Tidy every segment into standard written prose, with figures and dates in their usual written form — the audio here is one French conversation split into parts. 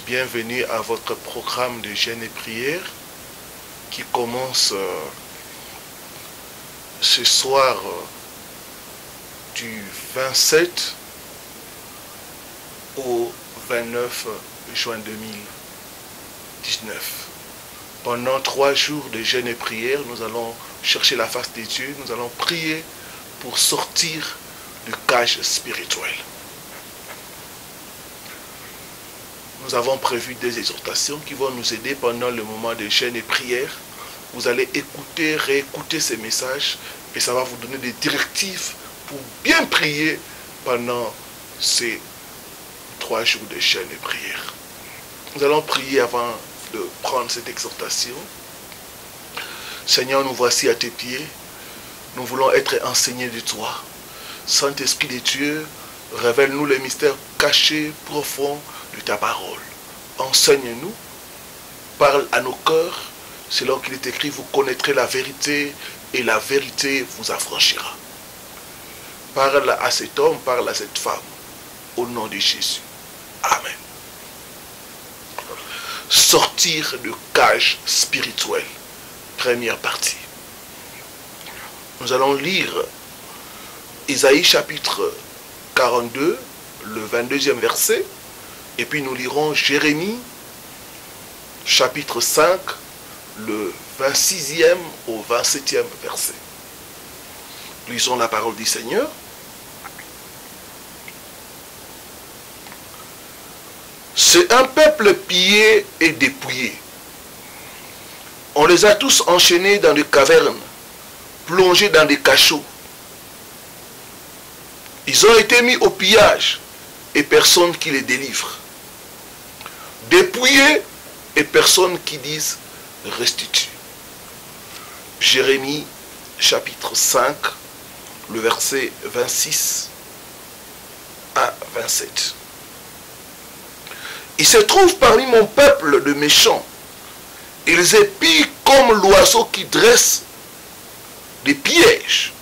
Bienvenue à votre programme de jeûne et prière qui commence ce soir du 27 au 29 juin 2019. Pendant 3 jours de jeûne et prière, nous allons chercher la face de Dieu, nous allons prier pour sortir du cage spirituel. Nous avons prévu des exhortations qui vont nous aider pendant le moment de jeûne et prière. Vous allez écouter, réécouter ces messages et ça va vous donner des directives pour bien prier pendant ces 3 jours de jeûne et prière. Nous allons prier avant de prendre cette exhortation. Seigneur, nous voici à tes pieds. Nous voulons être enseignés de toi. Saint-Esprit de Dieu, révèle-nous les mystères cachés, profonds de ta parole. Enseigne-nous, parle à nos cœurs, selon qu'il est écrit, vous connaîtrez la vérité et la vérité vous affranchira. Parle à cet homme, parle à cette femme, au nom de Jésus. Amen. Sortir de cage spirituelle, première partie. Nous allons lire Isaïe chapitre 42, le 22e verset. Et puis nous lirons Jérémie, chapitre 5, le 26e au 27e verset. Lisons la parole du Seigneur. C'est un peuple pillé et dépouillé. On les a tous enchaînés dans des cavernes, plongés dans des cachots. Ils ont été mis au pillage et personne qui les délivre. Dépouillés et personne qui disent restitue. Jérémie chapitre 5, le verset 26 à 27. Il se trouve parmi mon peuple de méchants. Ils épient comme l'oiseau qui dresse des pièges.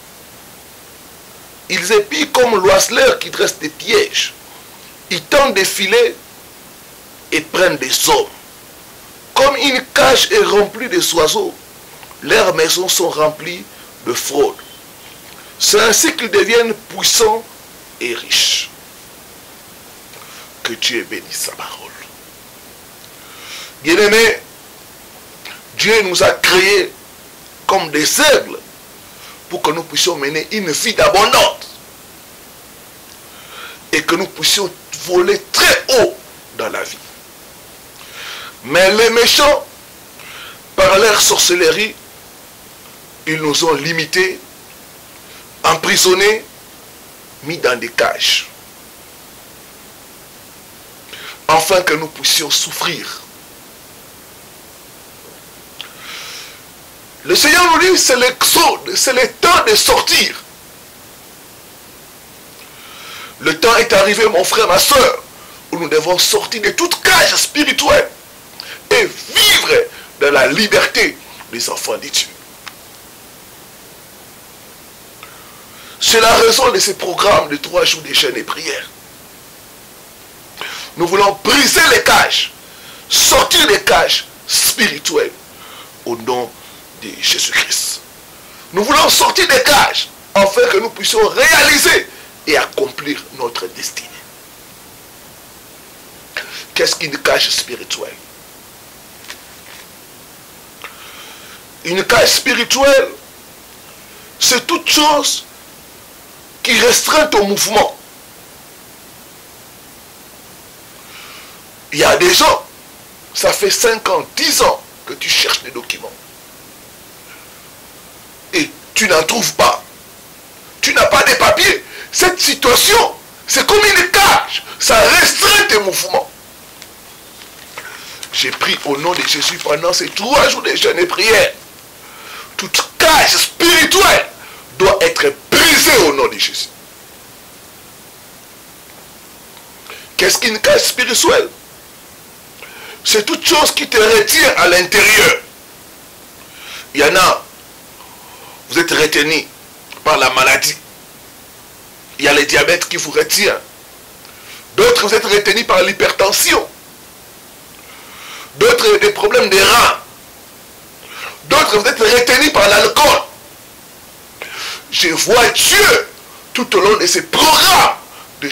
Ils épient comme l'oiseleur qui dresse des pièges. Ils tendent des filets et prennent des hommes. Comme une cage est remplie de oiseaux, leurs maisons sont remplies de fraude. C'est ainsi qu'ils deviennent puissants et riches. Que Dieu bénisse sa parole. Bien-aimés, Dieu nous a créés comme des aigles pour que nous puissions mener une vie d'abondance et que nous puissions voler très haut dans la vie. Mais les méchants, par leur sorcellerie, ils nous ont limités, emprisonnés, mis dans des cages, afin que nous puissions souffrir. Le Seigneur nous dit, c'est l'exode, c'est le temps de sortir. Le temps est arrivé, mon frère, ma soeur, où nous devons sortir de toute cage spirituelle et vivre dans la liberté des enfants de Dieu. C'est la raison de ce programme de 3 jours de jeûne et prière. Nous voulons briser les cages, sortir des cages spirituelles au nom de Jésus-Christ. Nous voulons sortir des cages afin que nous puissions réaliser et accomplir notre destinée. Qu'est-ce qu'une cage spirituelle? Une cage spirituelle, c'est toute chose qui restreint ton mouvement. Il y a des gens, ça fait 5 ans, 10 ans que tu cherches des documents. Et tu n'en trouves pas. Tu n'as pas de papiers. Cette situation, c'est comme une cage. Ça restreint tes mouvements. J'ai pris au nom de Jésus pendant ces 3 jours de jeûne et prière. Toute cage spirituelle doit être brisée au nom de Jésus. Qu'est-ce qu'une cage spirituelle? C'est toute chose qui te retient à l'intérieur. Il y en a, vous êtes retenu par la maladie. Il y a le diabète qui vous retient. D'autres, vous êtes retenus par l'hypertension. D'autres des problèmes des reins. D'autres vous êtes retenus par l'alcool. Je vois Dieu tout au long de ces programmes, des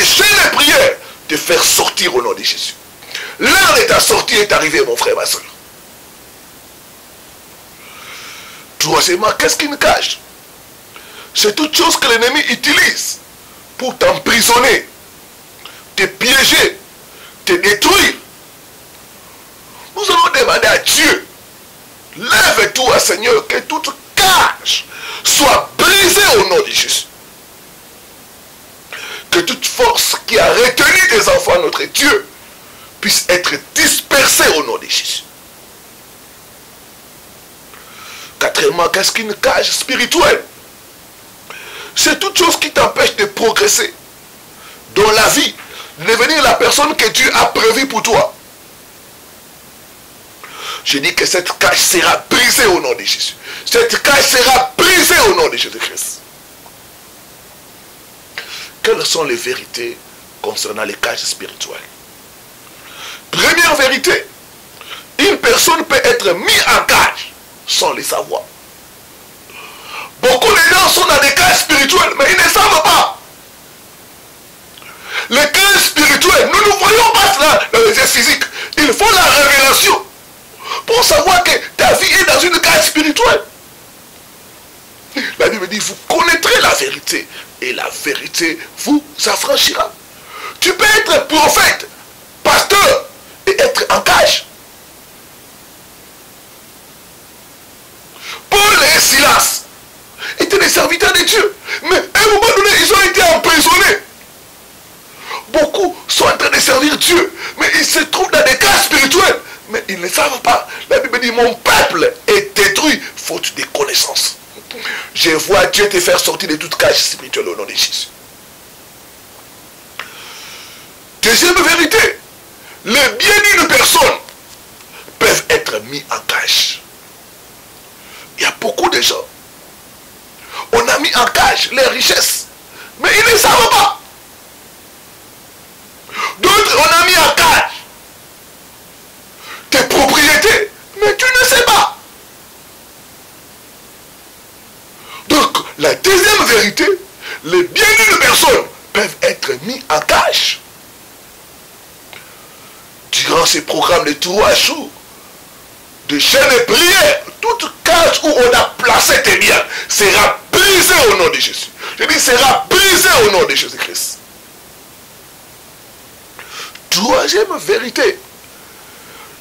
chaînes de prière, te faire sortir au nom de Jésus. L'heure de ta sortie est arrivée, mon frère, ma soeur. Troisièmement, qu'est-ce qu'une cage? C'est toute chose que l'ennemi utilise pour t'emprisonner, te piéger, te détruire. Nous allons demander à Dieu, lève-toi, Seigneur, que toute cage soit brisée au nom de Jésus. Que toute force qui a retenu des enfants, notre Dieu, puisse être dispersée au nom de Jésus. Quatrièmement, qu'est-ce qu'une cage spirituelle? C'est toute chose qui t'empêche de progresser dans la vie, de devenir la personne que Dieu a prévue pour toi. Je dis que cette cage sera brisée au nom de Jésus. Cette cage sera brisée au nom de Jésus-Christ. Quelles sont les vérités concernant les cages spirituelles? Première vérité, une personne peut être mise en cage sans le savoir. Beaucoup de gens sont dans des cages spirituelles, mais ils ne savent pas. Les cages spirituelles, nous ne voyons pas cela dans les yeux physiques. Il faut la révélation pour savoir que ta vie est dans une cage spirituelle. La Bible dit, vous connaîtrez la vérité et la vérité vous affranchira. Tu peux être prophète, pasteur et être en cage. Paul et Silas étaient des serviteurs de Dieu, mais à un moment donné, ils ont été emprisonnés. Beaucoup sont en train de servir Dieu, mais ils se trouvent dans des cages spirituelles, mais ils ne savent pas. La Bible dit, mon peuple est détruit faute de connaissance. Je vois Dieu te faire sortir de toute cage spirituelle au nom de Jésus. Deuxième vérité, les biens d'une personne peuvent être mis en cage. Il y a beaucoup de gens. On a mis en cage les richesses, mais ils ne savent pas. D'autres, on a mis en cage tes propriétés, mais tu ne sais pas. Donc, la deuxième vérité, les biens d'une personne peuvent être mis en cage. Durant ces programmes de 3 jours, de chaînes de prière, toute cage où on a placé tes biens sera brisée au nom de Jésus. Je dis, sera brisée au nom de Jésus-Christ. Troisième vérité,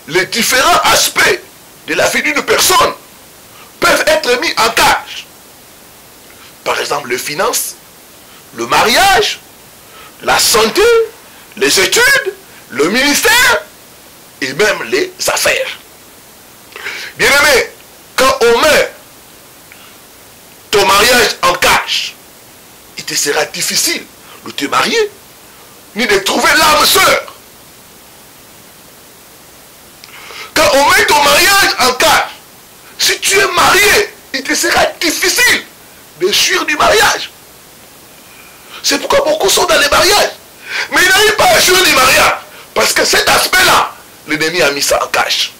les différents aspects de la vie d'une personne peuvent être mis en cage. Par exemple, les finances, le mariage, la santé, les études, le ministère et même les affaires. Bien aimé, quand on met ton mariage en cage, il te sera difficile de te marier, ni de trouver l'âme sœur. Quand on met ton mariage en cage, si tu es marié, il te sera difficile de fuir du mariage. C'est pourquoi beaucoup sont dans les mariages. Mais ils n'arrivent pas à fuir du mariage. Parce que cet aspect-là, l'ennemi a mis ça en cage.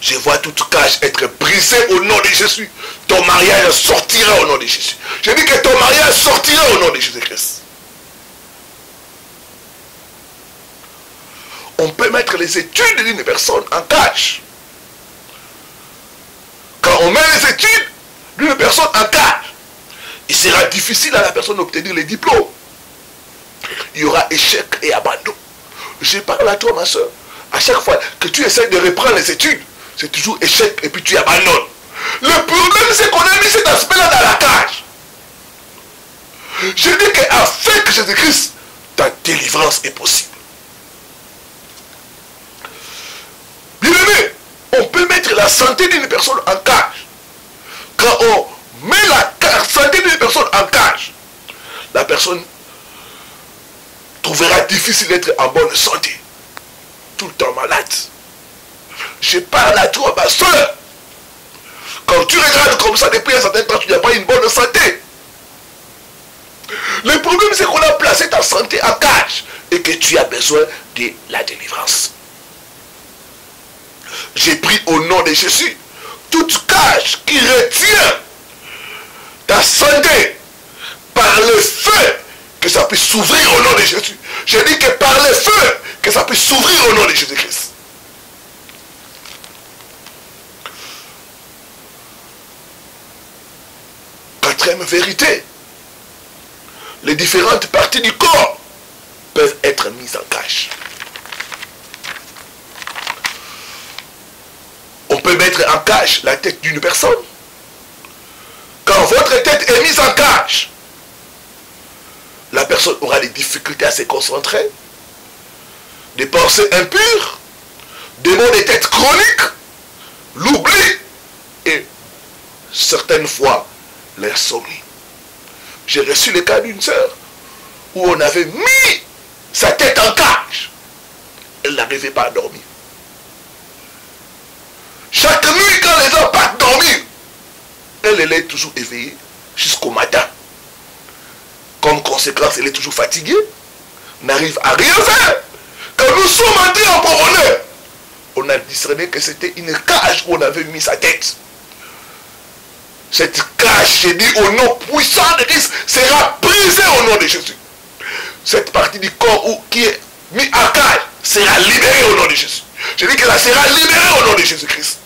Je vois toute cage être brisée au nom de Jésus. Ton mariage sortira au nom de Jésus. Je dis que ton mariage sortira au nom de Jésus-Christ. On peut mettre les études d'une personne en cage. Quand on met les études d'une personne en cage, il sera difficile à la personne d'obtenir les diplômes. Il y aura échec et abandon. Je parle à toi, ma soeur. À chaque fois que tu essaies de reprendre les études, c'est toujours échec et puis tu abandonnes. Le problème, c'est qu'on a mis cet aspect-là dans la cage. Je dis qu'avec Jésus-Christ, ta délivrance est possible. Bien aimé, on peut mettre la santé d'une personne en cage. Quand on met la santé d'une personne en cage, la personne trouvera difficile d'être en bonne santé. Tout le temps malade. Je parle à toi, ma soeur. Quand tu regardes comme ça depuis un certain temps, tu n'as pas une bonne santé. Le problème, c'est qu'on a placé ta santé en cage et que tu as besoin de la délivrance. J'ai pris au nom de Jésus toute cage qui retient ta santé par le feu, que ça puisse s'ouvrir au nom de Jésus. Je dis que par le feu, que ça puisse s'ouvrir au nom de Jésus-Christ. Quatrième vérité, les différentes parties du corps peuvent être mises en cage. On peut mettre en cage la tête d'une personne. Quand votre tête est mise en cage, la personne aura des difficultés à se concentrer, des pensées impures, des maux de tête chroniques, l'oubli et certaines fois l'insomnie. J'ai reçu le cas d'une sœur où on avait mis sa tête en cage. Elle n'arrivait pas à dormir. Chaque nuit, quand les gens partent dormir, elle est toujours éveillée jusqu'au matin. Comme conséquence, elle est toujours fatiguée, n'arrive à rien faire. Quand nous sommes entrés en profondeur, on a discerné que c'était une cage où on avait mis sa tête. Cette cage, j'ai dit au nom puissant de Christ, sera brisée au nom de Jésus. Cette partie du corps qui est mise en cage sera libérée au nom de Jésus. Je dis que ça sera libérée au nom de Jésus-Christ.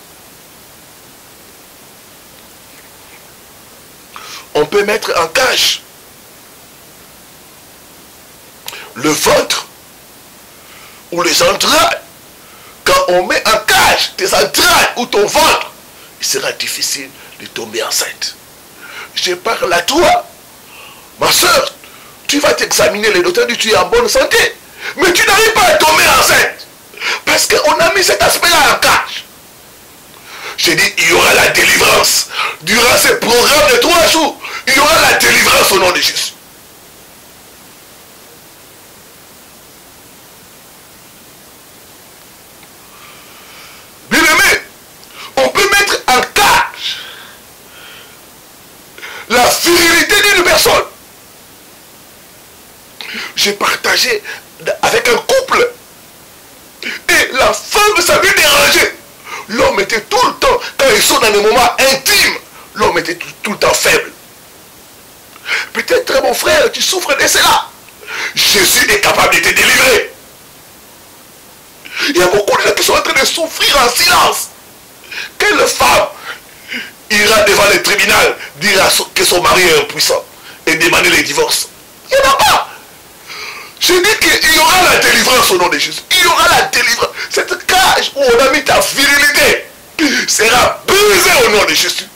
On peut mettre en cage le ventre ou les entrailles. Quand on met en cage tes entrailles ou ton ventre, il sera difficile de tomber enceinte. Je parle à toi, ma soeur, tu vas t'examiner, les docteurs disent que tu es en bonne santé, mais tu n'arrives pas à tomber enceinte, parce qu'on a mis cet aspect-là en cage. J'ai dit, il y aura la délivrance. Durant ce programme de 3 jours, il y aura la délivrance au nom de Jésus. Bien aimé, on peut mettre en cage la virilité d'une personne. J'ai partagé avec un couple et la femme s'avait dérangée. L'homme était tout le temps, quand ils sont dans des moments intimes, l'homme était tout le temps faible. Peut-être, mon frère, tu souffres de cela. Jésus est capable de te délivrer. Il y a beaucoup de gens qui sont en train de souffrir en silence. Quelle femme ira devant le tribunal dire que son mari est impuissant et demander le divorce? Il n'y en a pas. Je dis qu'il y aura la délivrance au nom de Jésus. Il y aura la délivrance. Cette cage où on a mis ta virilité sera brisée au nom de Jésus.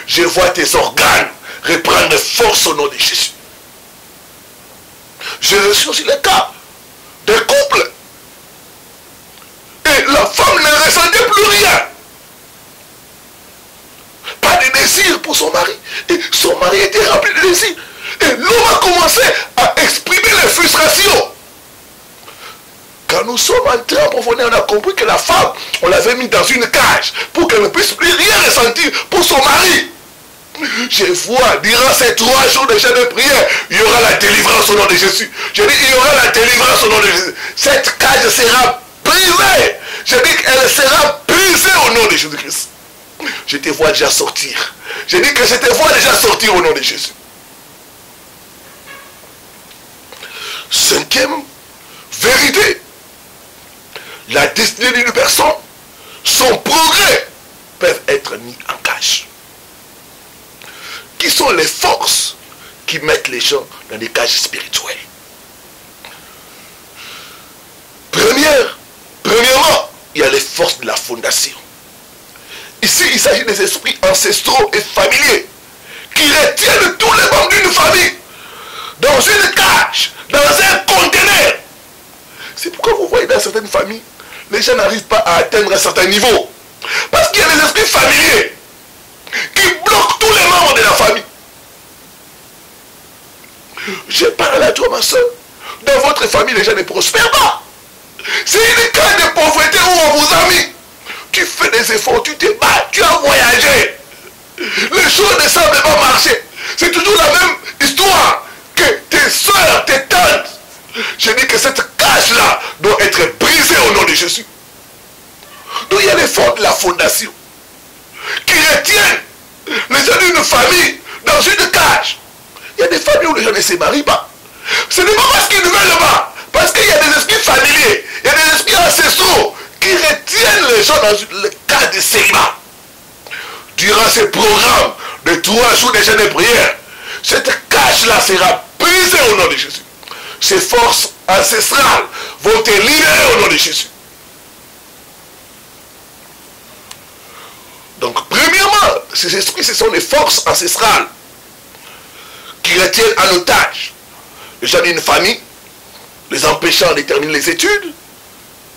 Je vois tes organes reprendre force au nom de Jésus. J'ai reçu aussi le cas d'un couple. Et la femme ne ressentait plus rien. Pas de désir pour son mari. Et son mari était rempli de désir. Et l'homme a commencé à exprimer les frustrations. Quand nous sommes entrés en profondeur, on a compris que la femme, on l'avait mis dans une cage pour qu'elle ne puisse plus rien ressentir pour son mari. Je vois, durant ces 3 jours de jeûne de prière, il y aura la délivrance au nom de Jésus. Je dis, il y aura la délivrance au nom de Jésus. Cette cage sera brisée. Je dis qu'elle sera brisée au nom de Jésus-Christ. Je te vois déjà sortir. Je dis que je te vois déjà sortir au nom de Jésus. 5e vérité. La destinée d'une personne, son progrès peuvent être mis en cage. Qui sont les forces qui mettent les gens dans des cages spirituelles? Premièrement, il y a les forces de la fondation. Ici, il s'agit des esprits ancestraux et familiers qui retiennent tous les membres d'une famille dans une cage, dans un conteneur. C'est pourquoi vous voyez dans certaines familles, les gens n'arrivent pas à atteindre un certain niveau. Parce qu'il y a des esprits familiers qui bloquent tous les membres de la famille. Je parle à toi, ma soeur. Dans votre famille, les gens ne prospèrent pas. C'est une cas de pauvreté où on vous a mis. Tu fais des efforts, tu te bats, tu as voyagé. Les choses ne semblent pas marcher. C'est toujours la même histoire que tes soeurs, tes tantes. Je dis que cette cage-là doit être brisée au nom de Jésus. Donc il y a les fonds de la fondation qui retiennent les gens d'une famille dans une cage. Il y a des familles où les gens ne se marient pas. Ce n'est pas parce qu'ils ne veulent pas, parce qu'il y a des esprits familiers, il y a des esprits ancestraux qui retiennent les gens dans une cage de célibat. Durant ces programmes de 3 jours de jeûne et prière, cette cage-là sera brisée au nom de Jésus. Ces forces ancestrales vont te libérer au nom de Jésus. Donc, premièrement, ces esprits, ce sont des forces ancestrales qui retiennent en otage les gens d'une famille, les empêchant de terminer les études,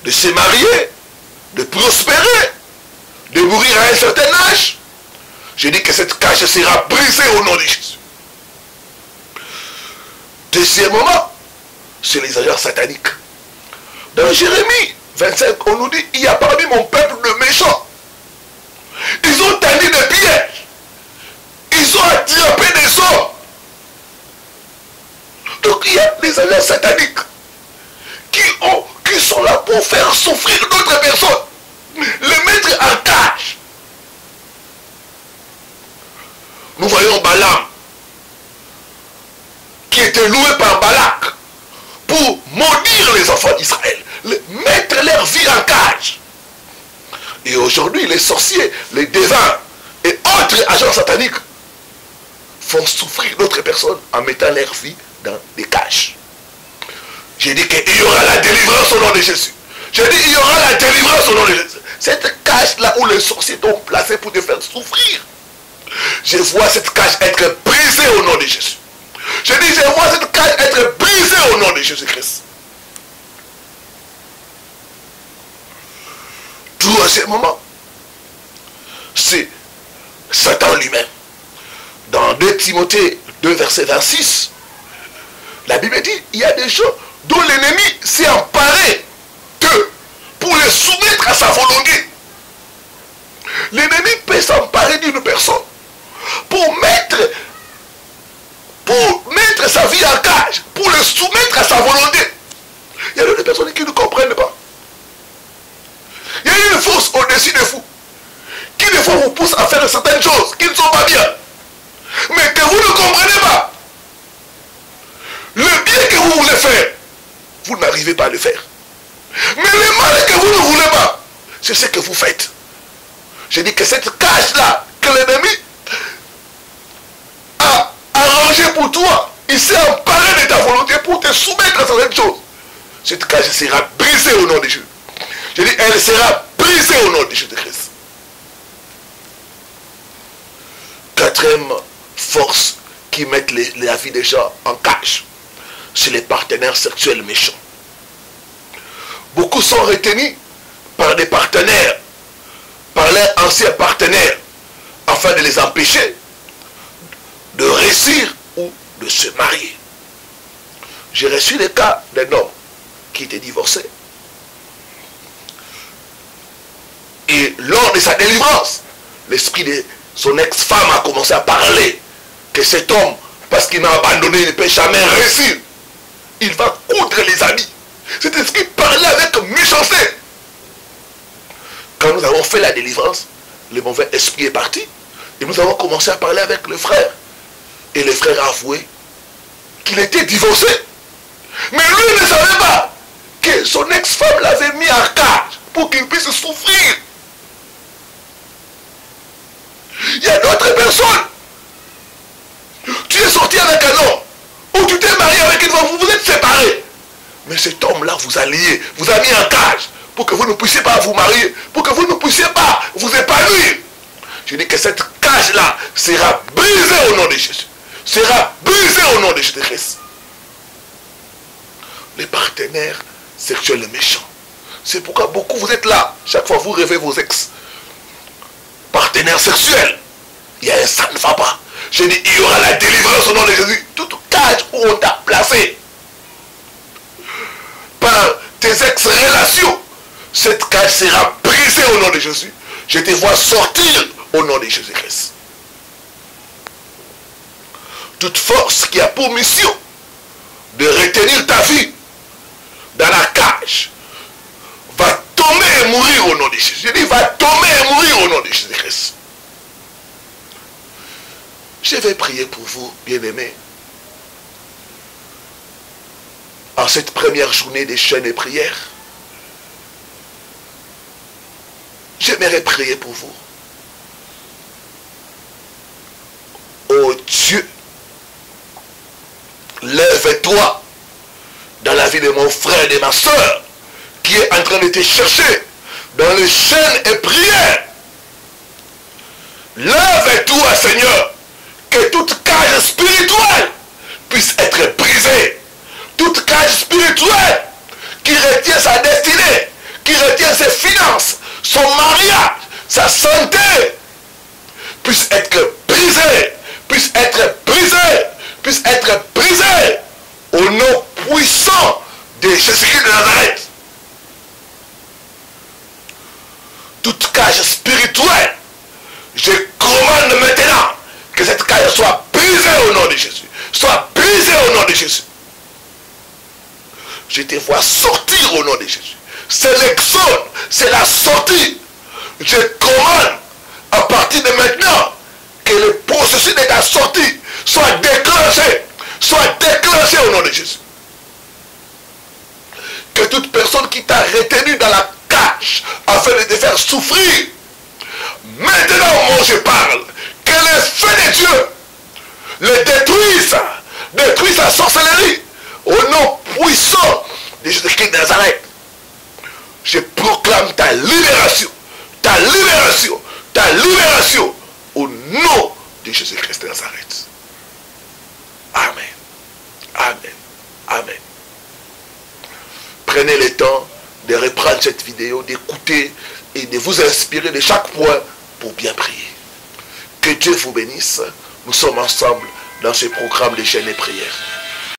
de se marier, de prospérer, de mourir à un certain âge. Je dis que cette cage sera brisée au nom de Jésus. Deuxièmement, c'est les agents sataniques. Dans Jérémie 25, on nous dit, il y a parmi mon peuple de méchants. Ils ont tendu des pièges. Ils ont attrapé des hommes. Donc il y a des agents sataniques qui sont là pour faire souffrir d'autres personnes. Les mettre en cage. Nous voyons Balaam qui était loué par Balak pour maudire les enfants d'Israël, mettre leur vie en cage. Et aujourd'hui, les sorciers, les devins et autres agents sataniques font souffrir d'autres personnes en mettant leur vie dans des cages. J'ai dit qu'il y aura la délivrance au nom de Jésus. J'ai dit qu'il y aura la délivrance au nom de Jésus. Cette cage-là où les sorciers t'ont placé pour te faire souffrir, je vois cette cage être brisée au nom de Jésus. Je dis, je vois cette cage être brisée au nom de Jésus-Christ. Troisièmement, c'est Satan lui-même. Dans 2 Timothée 2, verset 26, la Bible dit, il y a des gens dont l'ennemi s'est emparé d'eux pour les soumettre à sa volonté. L'ennemi peut s'emparer d'une personne pour mettre sa vie en cage, pour le soumettre à sa volonté. Il y a des personnes qui ne comprennent pas. Il y a une force au-dessus de vous qui des fois vous pousse à faire certaines choses qui ne sont pas bien, mais que vous ne comprenez pas. Le bien que vous voulez faire, vous n'arrivez pas à le faire. Mais le mal que vous ne voulez pas, c'est ce que vous faites. Je dis que cette cage-là, que l'ennemi a arrangée pour toi, il s'est emparé de ta volonté pour te soumettre à certaines choses. Cette cage sera brisée au nom de Jésus. Je dis, elle sera brisée au nom de Jésus-Christ. Quatrième force qui met la vie des gens en cage, c'est les partenaires sexuels méchants. Beaucoup sont retenus par des partenaires, par leurs anciens partenaires, afin de les empêcher de réussir ou de se marier. J'ai reçu le cas d'un homme qui était divorcé. Et lors de sa délivrance, l'esprit de son ex-femme a commencé à parler que cet homme, parce qu'il m'a abandonné, il ne peut jamais réussir. Il va coudre les amis. Cet esprit parlait avec méchanceté. Quand nous avons fait la délivrance, le mauvais esprit est parti. Et nous avons commencé à parler avec le frère. Et le frère a avoué qu'il était divorcé. Mais lui ne savait pas que son ex-femme l'avait mis en cage pour qu'il puisse souffrir. Il y a d'autres personnes. Tu es sorti avec un homme, ou tu t'es marié avec une femme, vous vous êtes séparés. Mais cet homme-là vous a lié, vous a mis en cage pour que vous ne puissiez pas vous marier, pour que vous ne puissiez pas vous épanouir. Je dis que cette cage-là sera brisée au nom de Jésus. Sera brisée au nom de Jésus-Christ. Les partenaires sexuels méchants. C'est pourquoi beaucoup vous êtes là. Chaque fois vous rêvez vos ex. Partenaires sexuels. Il y a un ça ne va pas. Je dis, il y aura la délivrance au nom de Jésus. Toute cage où on t'a placé par tes ex-relations, cette cage sera brisée au nom de Jésus. Je te vois sortir au nom de Jésus-Christ. Toute force qui a pour mission de retenir ta vie dans la cage va tomber et mourir au nom de Jésus. Je dis, va tomber et mourir au nom de Jésus-Christ. Je vais prier pour vous, bien-aimés. En cette première journée des chaînes et prières, j'aimerais prier pour vous. Oh Dieu, lève-toi dans la vie de mon frère et de ma soeur qui est en train de te chercher dans les chaînes et prières. Lève-toi, Seigneur, que toute cage spirituelle puisse être brisée. Toute cage spirituelle qui retient sa destinée, qui retient ses finances, son mariage, sa santé, puisse être brisée, puisse être brisée, puisse être brisée au nom puissant de Jésus-Christ de Nazareth. Toute cage spirituelle, je commande maintenant que cette cage soit brisée au nom de Jésus. Soit brisée au nom de Jésus. Je te vois sortir au nom de Jésus. C'est l'exode, c'est la sortie. Je commande à partir de maintenant que le processus de ta sortie soit déclenché au nom de Jésus. Que toute personne qui t'a retenu dans la cage afin de te faire souffrir, maintenant au moment où je parle, que le feu de Dieu le détruise sa sorcellerie au nom puissant de Jésus-Christ de Nazareth. Je proclame ta libération au nom de Jésus-Christ de Nazareth. Amen. Amen. Amen. Prenez le temps de reprendre cette vidéo, d'écouter et de vous inspirer de chaque point pour bien prier. Que Dieu vous bénisse. Nous sommes ensemble dans ce programme de chaînes et prières.